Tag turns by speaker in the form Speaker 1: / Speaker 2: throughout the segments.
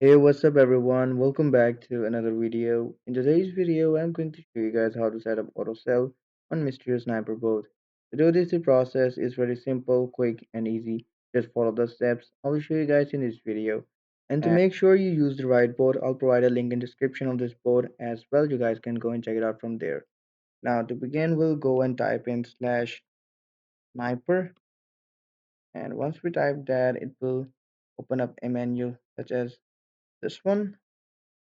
Speaker 1: Hey, what's up everyone? Welcome back to another video. In today's video, I'm going to show you guys how to set up auto sell on Maestro Sniper board. To do this, the process is very simple, quick, and easy. Just follow the steps I will show you guys in this video. And to make sure you use the right board, I'll provide a link in description of this board as well. You guys can go and check it out from there. Now, to begin, we'll go and type in slash sniper, and once we type that, it will open up a menu such as this one.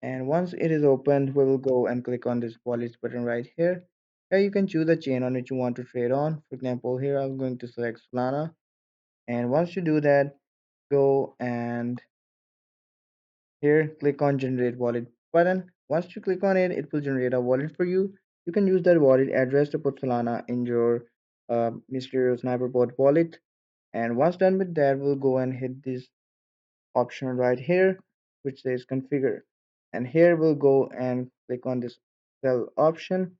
Speaker 1: And once it is opened, we will go and click on this wallets button right here. Here you can choose a chain on which you want to trade on. For example, here I'm going to select Solana. And once you do that, go and here click on generate wallet button. Once you click on it, it will generate a wallet for you. You can use that wallet address to put Solana in your Mysterio Sniper bot wallet. And once done with that, we'll go and hit this option right here which says configure, and here we'll go and click on this sell option.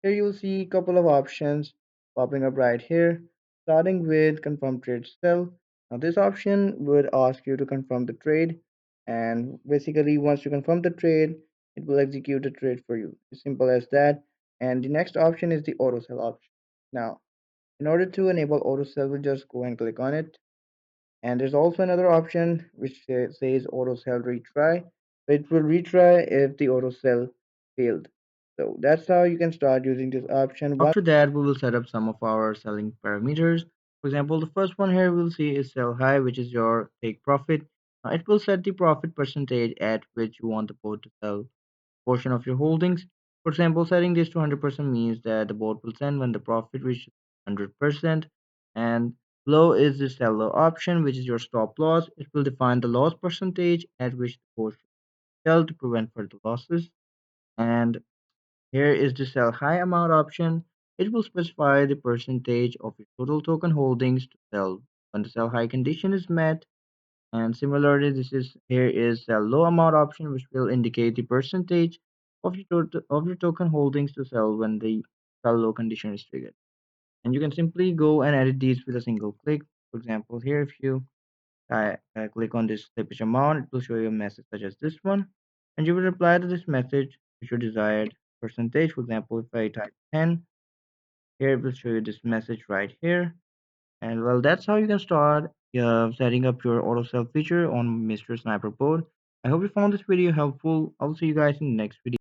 Speaker 1: Here you will see a couple of options popping up right here, starting with confirm trade sell. Now this option would ask you to confirm the trade, and basically once you confirm the trade, it will execute the trade for you. As simple as that. And the next option is the auto sell option. Now in order to enable auto sell, we'll just go and click on it, and there's also another option which says auto sell retry. So it will retry if the auto sell failed. So that's how you can start using this option. After that, we will set up some of our selling parameters. For example, the first one here we'll see is sell high, which is your take profit. It will set the profit percentage at which you want the boat to sell portion of your holdings. For example, setting this to 100% means that the bot will send when the profit reaches 100%, and low is the sell low option, which is your stop loss. It will define the loss percentage at which the bot should sell to prevent further losses. And here is the sell high amount option. It will specify the percentage of your total token holdings to sell when the sell high condition is met. And similarly, this is here is a low amount option, which will indicate the percentage of your token holdings to sell when the sell low condition is triggered. And you can simply go and edit these with a single click. For example, here if you click on this slippage amount, it will show you a message such as this one, and you will reply to this message with your desired percentage. For example, if I type 10, here it will show you this message right here. And well, that's how you can start setting up your auto sell feature on Mr. Sniper board. I hope you found this video helpful. I'll see you guys in the next video.